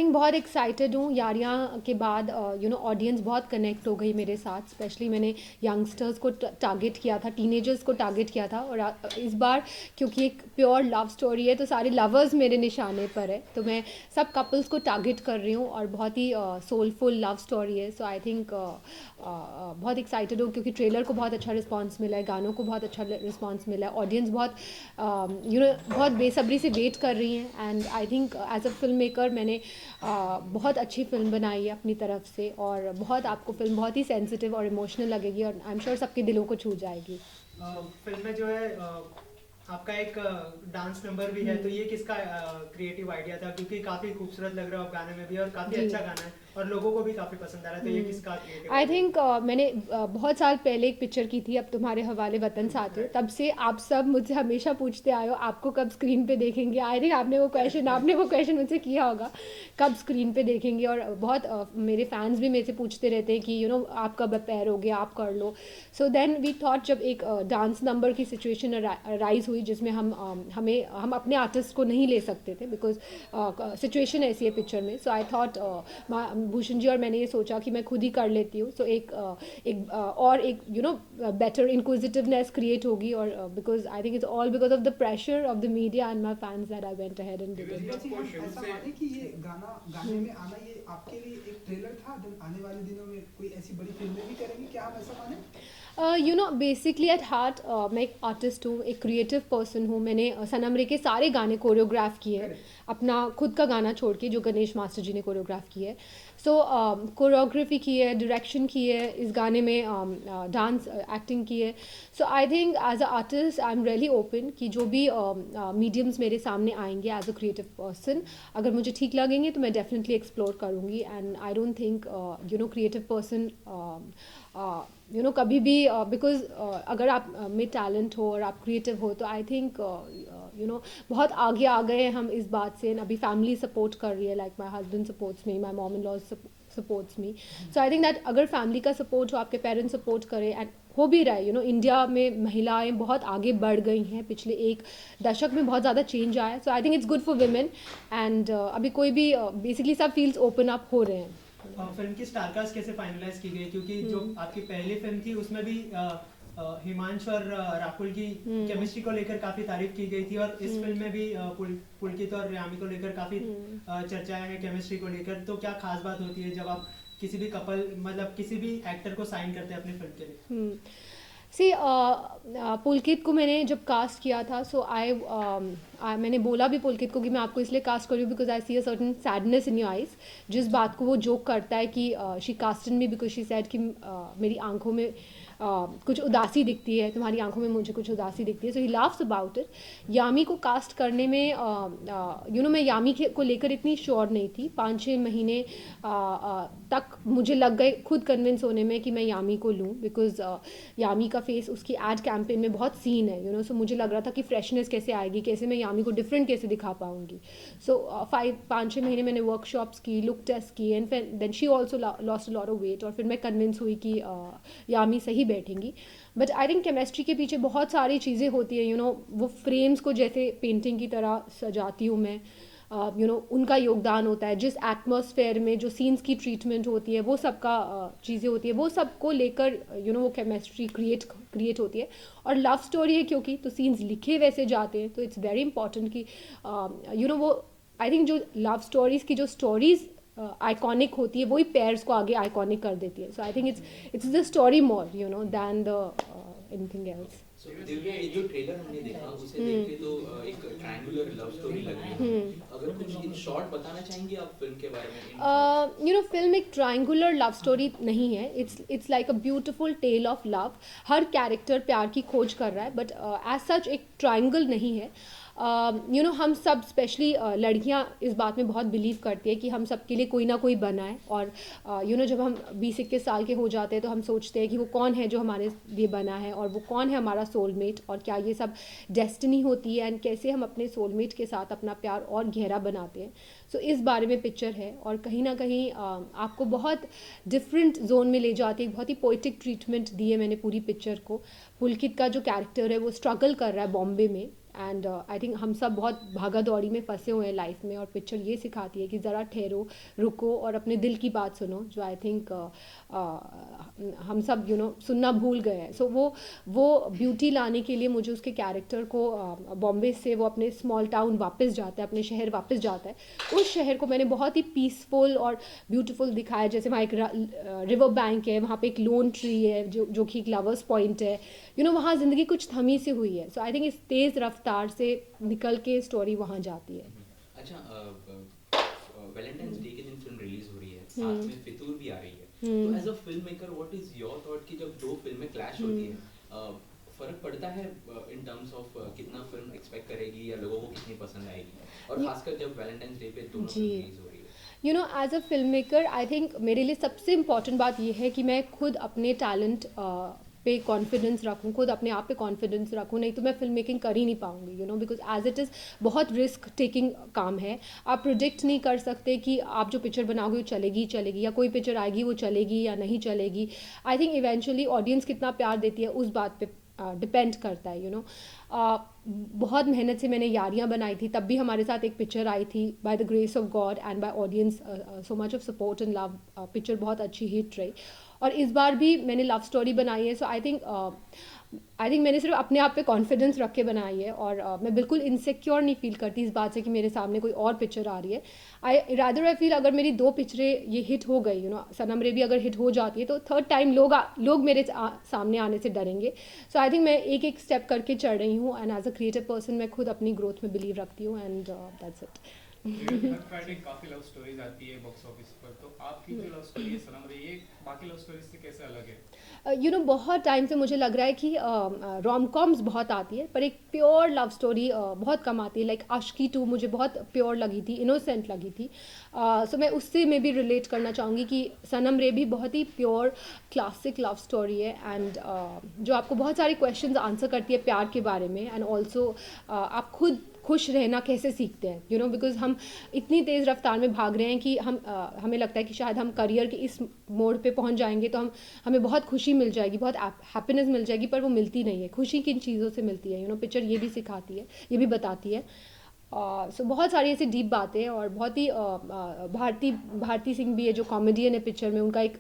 Think बहुत excited हूँ। यारियाँ के बाद ऑडियंस बहुत कनेक्ट हो गई मेरे साथ। स्पेशली मैंने यंगस्टर्स को टारगेट किया था, टीनेजर्स को टारगेट किया था, और इस बार क्योंकि एक प्योर लव स्टोरी है तो सारे लवर्स मेरे निशाने पर है, तो मैं सब कपल्स को टारगेट कर रही हूँ और बहुत ही सोलफुल लव स्टोरी है। सो आई थिंक बहुत एक्साइटेड हूँ क्योंकि ट्रेलर को बहुत अच्छा रिस्पॉन्स मिला है, गानों को बहुत अच्छा रिस्पॉन्स मिला है, ऑडियंस बहुत बहुत बेसब्री से वेट कर रही हैं। And I think as a film maker मैंने बहुत अच्छी फिल्म बनाई है अपनी तरफ से, और बहुत आपको फिल्म बहुत ही सेंसिटिव और इमोशनल लगेगी और आई एम श्योर सबके दिलों को छू जाएगी। फिल्म में जो है आपका एक डांस नंबर भी है, तो ये किसका क्रिएटिव आइडिया था? क्योंकि काफी खूबसूरत लग रहा है आप गाने में भी, और काफी जी, अच्छा गाना है और लोगों को भी काफी पसंद आ रहा है, तो ये किसका क्रिएटिव आई आइडिया थिंक मैंने बहुत साल पहले एक पिक्चर की थी, अब तुम्हारे हवाले वतन साथियों, Right. तब से आप सब मुझसे हमेशा पूछते आए हो आपको कब स्क्रीन पे देखेंगे। आई थिंक आपने वो क्वेश्चन मुझसे किया होगा, कब स्क्रीन पे देखेंगे। और बहुत मेरे फैंस भी मेरे से पूछते रहते हैं कि आप कब अपेयर हो गया, आप कर लो। सो देन वी थॉट, जब एक डांस नंबर की सिचुएशन राइज हुई जिसमें हम अपने आर्टिस्ट को नहीं ले सकते थे बिकॉज सिचुएशन ऐसी है पिक्चर में। So I thought Bhushan ji और मैंने ये सोचा कि मैं खुद ही कर लेती हूँ। सो और एक बेटर इंक्विजिटिवनेस क्रिएट होगी, और because I think it's all because of the pressure of the media and my fans that I went ahead and did Divya it. जी, हम ऐसा माने कि ये गाना गाने में आना ये आपके लिए एक ट्रेलर था, देन आने वाले दिनों में कोई ऐसी बड़ी फिल्में भी करेंगे, क्या हम ऐसा माने? बेसिकली एट हार्ट मैं एक आर्टिस्ट हूँ, एक क्रिएटिव पर्सन हूँ। मैंने सनम रे के सारे गाने कोरियोग्राफ किए हैं, अपना खुद का गाना छोड़ के जो गणेश मास्टर जी ने कोरियोग्राफ किए है। सो कोरियोग्राफी की है, डायरेक्शन की है, इस गाने में डांस एक्टिंग की है। So I think as a artist I am really open कि जो भी मीडियम्स मेरे सामने आएंगे एज अ क्रिएटिव पर्सन, अगर मुझे ठीक लगेंगे तो मैं डेफिनेटली एक्सप्लोर करूँगी। And I don't think creative person कभी भी बिकॉज अगर आप में टैलेंट हो और आप क्रिएटिव हो तो आई थिंक बहुत आगे आ गए हैं हम इस बात से। अभी फैमिली सपोर्ट कर रही है, like my husband supports me, my mom in law supports me. So I think that अगर फैमिली का सपोर्ट हो, आपके पेरेंट्स सपोर्ट करें, एंड हो भी रहा है, इंडिया में महिलाएं बहुत आगे बढ़ गई हैं, पिछले एक दशक में बहुत ज़्यादा चेंज आया है। So I think it's good for women. And अभी कोई भी बेसिकली सब फील्ड्स ओपन अप हो रहे हैं। फिल्म की स्टारकास्ट कैसे फाइनलाइज की गई? क्योंकि जो आपकी पहली फिल्म थी उसमें भी हिमांशु और राहुल की केमिस्ट्री को लेकर काफी तारीफ की गई थी, और इस फिल्म में भी पुलकित और यामी को लेकर काफी चर्चाएं हैं केमिस्ट्री को लेकर। तो क्या खास बात होती है जब आप किसी भी कपल, मतलब किसी भी एक्टर को साइन करते हैं अपनी फिल्म के लिए? सी पुलकित को मैंने जब कास्ट किया था, सो मैंने बोला भी पुलकित को कि मैं आपको इसलिए कास्ट कर रही हूँ because I see a certain sadness in your eyes. जिस बात को वो जोक करता है कि she casted me because she said कि मेरी आंखों में कुछ उदासी दिखती है, तुम्हारी आंखों में मुझे कुछ उदासी दिखती है। सो ही लाफ्स अबाउट इट। यामी को कास्ट करने में मैं यामी को लेकर इतनी श्योर नहीं थी। 5-6 महीने तक मुझे लग गए खुद कन्विंस होने में कि मैं यामी को लूँ, बिकॉज यामी का फेस उसकी एड कैंपेन में बहुत सीन है, सो मुझे लग रहा था कि फ्रेशनेस कैसे आएगी, कैसे मैं यामी को डिफरेंट कैसे दिखा पाऊंगी। सो 5-6 महीने मैंने वर्कशॉप्स की, लुक टेस्ट की, and then she also lost a lot of weight, और फिर मैं कन्विंस हुई कि यामी सही बैठेंगी। बट आई थिंक केमिस्ट्री के पीछे बहुत सारी चीज़ें होती है, वो फ्रेम्स को जैसे पेंटिंग की तरह सजाती हूँ मैं, उनका योगदान होता है, जिस एटमॉस्फेयर में जो सीन्स की ट्रीटमेंट होती है वो सबका चीज़ें होती है, वो सबको लेकर वो केमिस्ट्री क्रिएट होती है। और लव स्टोरी है क्योंकि, तो सीन्स लिखे वैसे जाते हैं, तो इट्स वेरी इंपॉर्टेंट कि वो आई थिंक जो लव स्टोरीज़ की जो स्टोरीज आइकॉनिक होती है वही पेयर्स को आगे आइकॉनिक कर देती है। So I think it's the story more than the anything else. So, Divya, ये जो ट्रेलर हमने देखा उसे देख के तो एक ट्रायंगुलर लव स्टोरी लग रही है। अगर कुछ इन शॉर्ट बताना चाहेंगे आप फिल्म के बारे में? फिल्म एक ट्रायंगुलर लव स्टोरी नहीं है, it's like a beautiful tale of love. हर कैरेक्टर प्यार की खोज कर रहा है, बट एज सच एक ट्रायंगल नहीं है। हम सब स्पेशली लड़कियां इस बात में बहुत बिलीव करती है कि हम सब के लिए कोई ना कोई बना है, और जब हम 20-21 साल के हो जाते हैं तो हम सोचते हैं कि वो कौन है जो हमारे लिए बना है, और वो कौन है हमारा सोलमेट, और क्या ये सब डेस्टिनी होती है, एंड कैसे हम अपने सोलमेट के साथ अपना प्यार और गहरा बनाते हैं। सो इस बारे में पिक्चर है, और कहीं ना कहीं आपको बहुत डिफरेंट जोन में ले जाती है। बहुत ही पोइटिक ट्रीटमेंट दी है मैंने पूरी पिक्चर को। पुलकित का जो कैरेक्टर है वो स्ट्रगल कर रहा है बॉम्बे में, एंड आई थिंक हम सब बहुत भागा दौड़ी में फंसे हुए हैं लाइफ में, और पिक्चर ये सिखाती है कि ज़रा ठहरो, रुको और अपने दिल की बात सुनो, जो आई थिंक हम सब सुनना भूल गए हैं. सो वो ब्यूटी लाने के लिए मुझे उसके कैरेक्टर को बॉम्बे से वो अपने स्मॉल टाउन वापस जाता है, अपने शहर वापस जाता है. उस शहर को मैंने बहुत ही पीसफुल और ब्यूटीफुल दिखाया. जैसे वहाँ एक रिवर बैंक है, वहाँ पे एक लोन ट्री है जो कि एक लवर्स पॉइंट है. वहाँ ज़िंदगी कुछ थमी सी हुई है. सो आई थिंक इस तेज़ रफ्तार से निकल के स्टोरी वहाँ जाती है. अच्छा, वैलेंटाइंस डे के दिन फिल्म रिलीज हो रही है, साथ में फितूर भी आ रही है, तो as a film maker what is your thought कि जब दो फिल्में क्लैश होती है, फर्क पड़ता है इन टर्म्स ऑफ कितना फिल्म एक्सपेक्ट करेगी या लोगों को कितनी पसंद आएगी, और खासकर जब वैलेंटाइंस डे पे दोनों फिल्म रिलीज हो रही है? As a film maker I think मेरे लिए सबसे इम्पॉर्टेंट बात यह है कि मैं खुद अपने टैलेंट पे कॉन्फिडेंस रखूँ, खुद अपने आप पे कॉन्फिडेंस रखूँ. नहीं तो मैं फिल्म मेकिंग कर ही नहीं पाऊँगी, बिकॉज एज इट इज़ बहुत रिस्क टेकिंग काम है. आप प्रोडिक्ट नहीं कर सकते कि आप जो पिक्चर बनाओगे वो चलेगी चलेगी, या कोई पिक्चर आएगी वो चलेगी या नहीं चलेगी. आई थिंक इवेंचुअली ऑडियंस कितना प्यार देती है उस बात पे डिपेंड करता है. बहुत मेहनत से मैंने यारियां बनाई थी, तब भी हमारे साथ एक पिक्चर आई थी by the grace of God and by audience, so much of support and love. Picture बहुत अच्छी हिट रही. और इस बार भी मैंने लव स्टोरी बनाई है. सो आई थिंक मैंने सिर्फ अपने आप पे कॉन्फिडेंस रख के बनाई है, और मैं बिल्कुल इनसिक्योर नहीं फील करती इस बात से कि मेरे सामने कोई और पिक्चर आ रही है. आई फील अगर मेरी 2 पिक्चरें ये हिट हो गई, सनम रे भी अगर हिट हो जाती है, तो थर्ड टाइम लोग मेरे सामने आने से डरेंगे. सो आई थिंक मैं एक एक स्टेप करके चढ़ रही हूँ, and as a creative person मैं खुद अपनी ग्रोथ में बिलीव रखती हूँ, एंड दैट्स इट. हर फ्राइडे काफी लव स्टोरीज आती है बॉक्स ऑफिस पर, तो आपकी जो लव स्टोरी है सनम रे, ये बाकी लव स्टोरीज से कैसे अलग है? बहुत टाइम से मुझे लग रहा है कि रोम कॉम्स बहुत आती है, पर एक प्योर लव स्टोरी बहुत कम आती है. लाइक आशिकी 2 मुझे बहुत प्योर लगी थी, इनोसेंट लगी थी. सो मैं उससे में भी रिलेट करना चाहूँगी कि सनम रे भी बहुत ही प्योर क्लासिक लव स्टोरी है, एंड जो आपको बहुत सारे क्वेश्चंस आंसर करती है प्यार के बारे में, एंड ऑल्सो आप खुद खुश रहना कैसे सीखते हैं, बिकॉज हम इतनी तेज़ रफ्तार में भाग रहे हैं कि हमें लगता है कि शायद हम करियर के इस मोड़ पे पहुंच जाएंगे तो हमें बहुत खुशी मिल जाएगी, बहुत हैप्पीनेस मिल जाएगी, पर वो मिलती नहीं है. खुशी किन चीज़ों से मिलती है, पिक्चर ये भी सिखाती है, ये भी बताती है. सो बहुत सारी ऐसी डीप बातें, और बहुत ही भारती सिंह भी है जो कॉमेडियन है पिक्चर में, उनका एक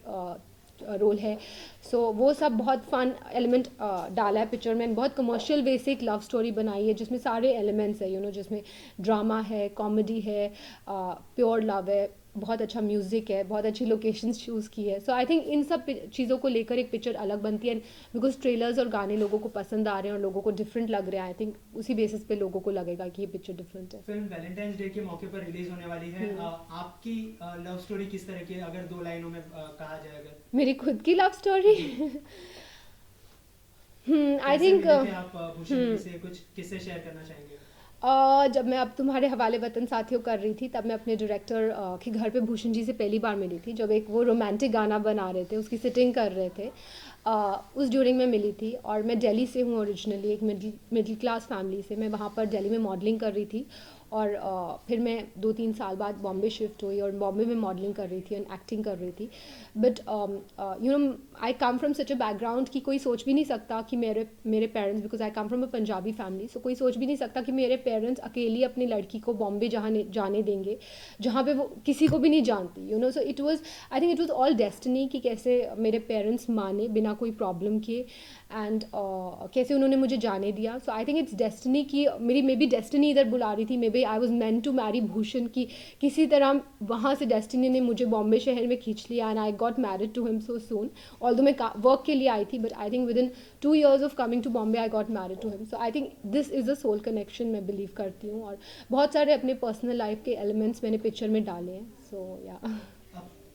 रोल है. सो वो सब बहुत फन एलिमेंट डाला है पिक्चर में. बहुत कमर्शियल वे से एक लव स्टोरी बनाई है जिसमें सारे एलिमेंट्स है, जिसमें ड्रामा है, कॉमेडी है, प्योर लव है, बहुत अच्छा म्यूज़िक है, बहुत अच्छी लोकेशंस चूज़ की है. सो आई थिंक इन सब चीज़ों को लेकर एक पिक्चर अलग बनती है, बिकॉज ट्रेलर्स और गाने लोगों को पसंद आ रहे हैं और लोगों को डिफरेंट लग रहे हैं. आई थिंक उसी बेसिस पे लोगों को लगेगा कि ये पिक्चर डिफरेंट है. फिल्म वैलेंटाइंस डे के मौके पर रिलीज होने वाली है. आपकी लव स्टोरी किस तरह की है, अगर 2 लाइनों में कहा जाए? अगर मेरी खुद की लव स्टोरी आई थिंक आप भूषण जी से कुछ किस्से शेयर करना चाहेंगे? जब मैं अब तुम्हारे हवाले वतन साथियों कर रही थी, तब मैं अपने डायरेक्टर के घर पे भूषण जी से पहली बार मिली थी, जब एक वो रोमांटिक गाना बना रहे थे, उसकी सिटिंग कर रहे थे. उस ड्यूरिंग में मिली थी. और मैं दिल्ली से हूँ ओरिजिनली, एक मिडिल क्लास फैमिली से. मैं वहाँ पर दिल्ली में मॉडलिंग कर रही थी, और फिर मैं 2-3 साल बाद बॉम्बे शिफ्ट हुई, और बॉम्बे में मॉडलिंग कर रही थी एंड एक्टिंग कर रही थी. But I come from such a background कि कोई सोच भी नहीं सकता कि मेरे parents, because I come from a Punjabi family, so कोई सोच भी नहीं सकता कि मेरे पेरेंट्स अकेली अपनी लड़की को बॉम्बे जाने देंगे, जहाँ पे वो किसी को भी नहीं जानती. So it was, I think it was all destiny कि कैसे मेरे पेरेंट्स माने बिना कोई प्रॉब्लम किए, एंड कैसे उन्होंने मुझे जाने दिया. So I think it's destiny की मेरी मे बी डेस्टिनी इधर बुला रही थी. May be I was meant to marry Bhushan की किसी तरह वहाँ से डेस्टिनी ने मुझे बॉम्बे शहर में खींच लिया, and I got married to him so soon. Although मैं वर्क के लिए आई थी, but I think within 2 years of coming to Bombay I got married to him. So I think this is a soul connection, मैं believe करती हूँ. और बहुत सारे अपने पर्सनल लाइफ के एलिमेंट्स मैंने पिक्चर में डाले हैं. सो या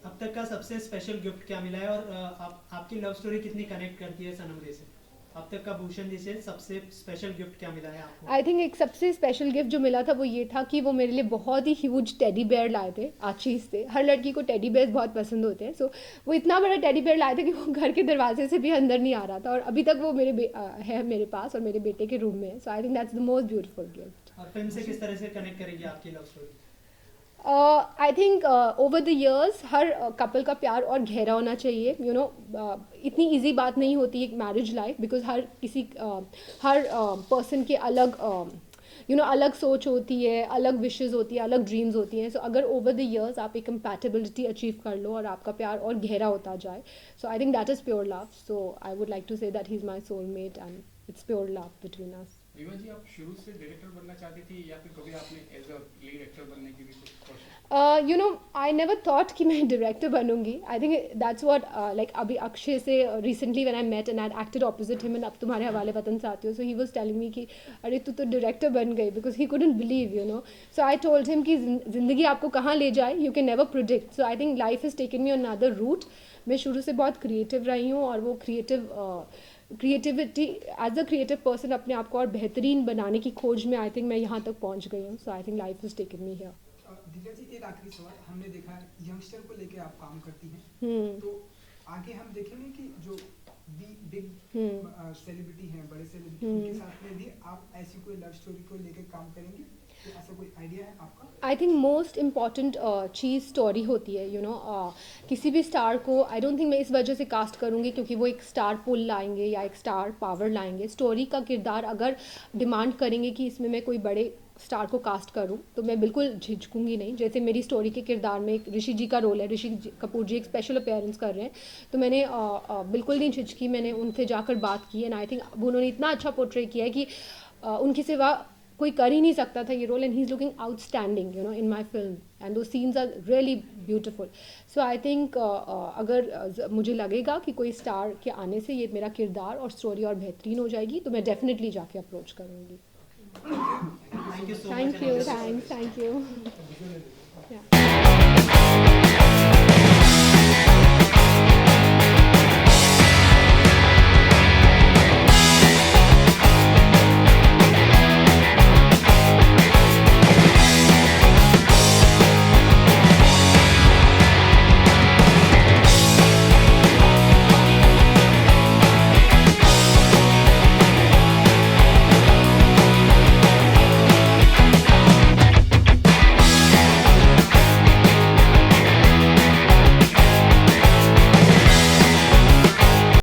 अब तक का सबसे स्पेशल गिफ्ट क्या मिला है, और आपकी लव स्टोरी कितनी कनेक्ट करती है सनम रे से? अब तक का भूषण जी से सबसे स्पेशल गिफ्ट क्या मिला है आपको? आई थिंक एक सबसे स्पेशल गिफ्ट जो मिला था वो ये था कि वो मेरे लिए बहुत ही ह्यूज टेडी बेयर लाए थे आचीज़ से. हर लड़की को टेडी बेयर बहुत पसंद होते हैं. सो वो इतना बड़ा टेडी बेयर लाए थे कि वो घर के दरवाजे से भी अंदर नहीं आ रहा था, और अभी तक वो है मेरे पास और मेरे बेटे के रूम में. So I think that's the most beautiful gift. और फिल्म से किस तरह से कनेक्ट करेगी आपकी love story? I think over the years हर कपल का प्यार और गहरा होना चाहिए, यू नो. इतनी इजी बात नहीं होती एक marriage life, because her person के अलग अलग सोच होती है, अलग विशेज़ होती है, अलग ड्रीम्स होती हैं. सो अगर ओवर द इयर्स आप एक कंपैटिबिलिटी अचीव कर लो और आपका प्यार और गहरा होता जाए, so I think that is pure love. So I would like to say that he is my soulmate and it's pure love between us. Viva ji, आप शुरू से डायरेक्टर बनना चाहती थी या फिर कभी आपने एज अ लीड एक्टर बनने की भी कोशिश? You know, I never thought कि मैं डायरेक्टर बनूंगी. I think that's what like अभी अक्षय से recently when I met and I acted opposite him and अब तुम्हारे हवाले वतन से आती हो, सो ही वाज टेलिंग मी कि अरे तू तो डायरेक्टर बन गई, because he couldn't believe, you know. So I told him कि ज़िंदगी आपको कहाँ ले जाए you can never predict. So I think life is taken me on another route. मैं शुरू से बहुत क्रिएटिव रही हूँ और वो creativity as a creative person अपने आप को और बेहतरीन बनाने की खोज में आई थिंक मैं यहाँ तक पहुँच गई हूँ. So I think life is taken me here. Divya ji, एक आखिरी सवाल. हमने देखा है यंगस्टर को लेके आप काम करती हैं, तो आगे हम देखेंगे कि जो बिग सेलिब्रिटी हैं, बड़े सेलिब्रिटी, उनके साथ में भी आप ऐसी कोई लव स्टोरी को लेके काम करेंगे? तो ऐसा कोई आइडिया है आपका? I think most important cheese story होती है, यू नो. किसी भी स्टार को आई डोंट थिंक मैं इस वजह से कास्ट करूँगी क्योंकि वो एक स्टार पुल लाएंगे या एक स्टार पावर लाएंगे. स्टोरी का किरदार अगर डिमांड करेंगे कि इसमें मैं कोई बड़े स्टार को कास्ट करूं तो मैं बिल्कुल झिझकूंगी नहीं. जैसे मेरी स्टोरी के किरदार में एक ऋषि जी का रोल है, कपूर जी एक स्पेशल अपीयरेंस कर रहे हैं, तो मैंने बिल्कुल नहीं झिझकी. मैंने उनसे जाकर बात की एंड आई थिंक उन्होंने इतना अच्छा पोर्ट्रे किया है कि उनके सिवा कोई कर ही नहीं सकता था ये role. And he is looking outstanding, you know, in my film and those scenes are really beautiful. So I think अगर मुझे लगेगा कि कोई स्टार के आने से ये मेरा किरदार और स्टोरी और बेहतरीन हो जाएगी तो मैं डेफिनेटली जाके अप्रोच करूँगी. Thank you so much. Thank you. and all the best. Thank you. Yeah.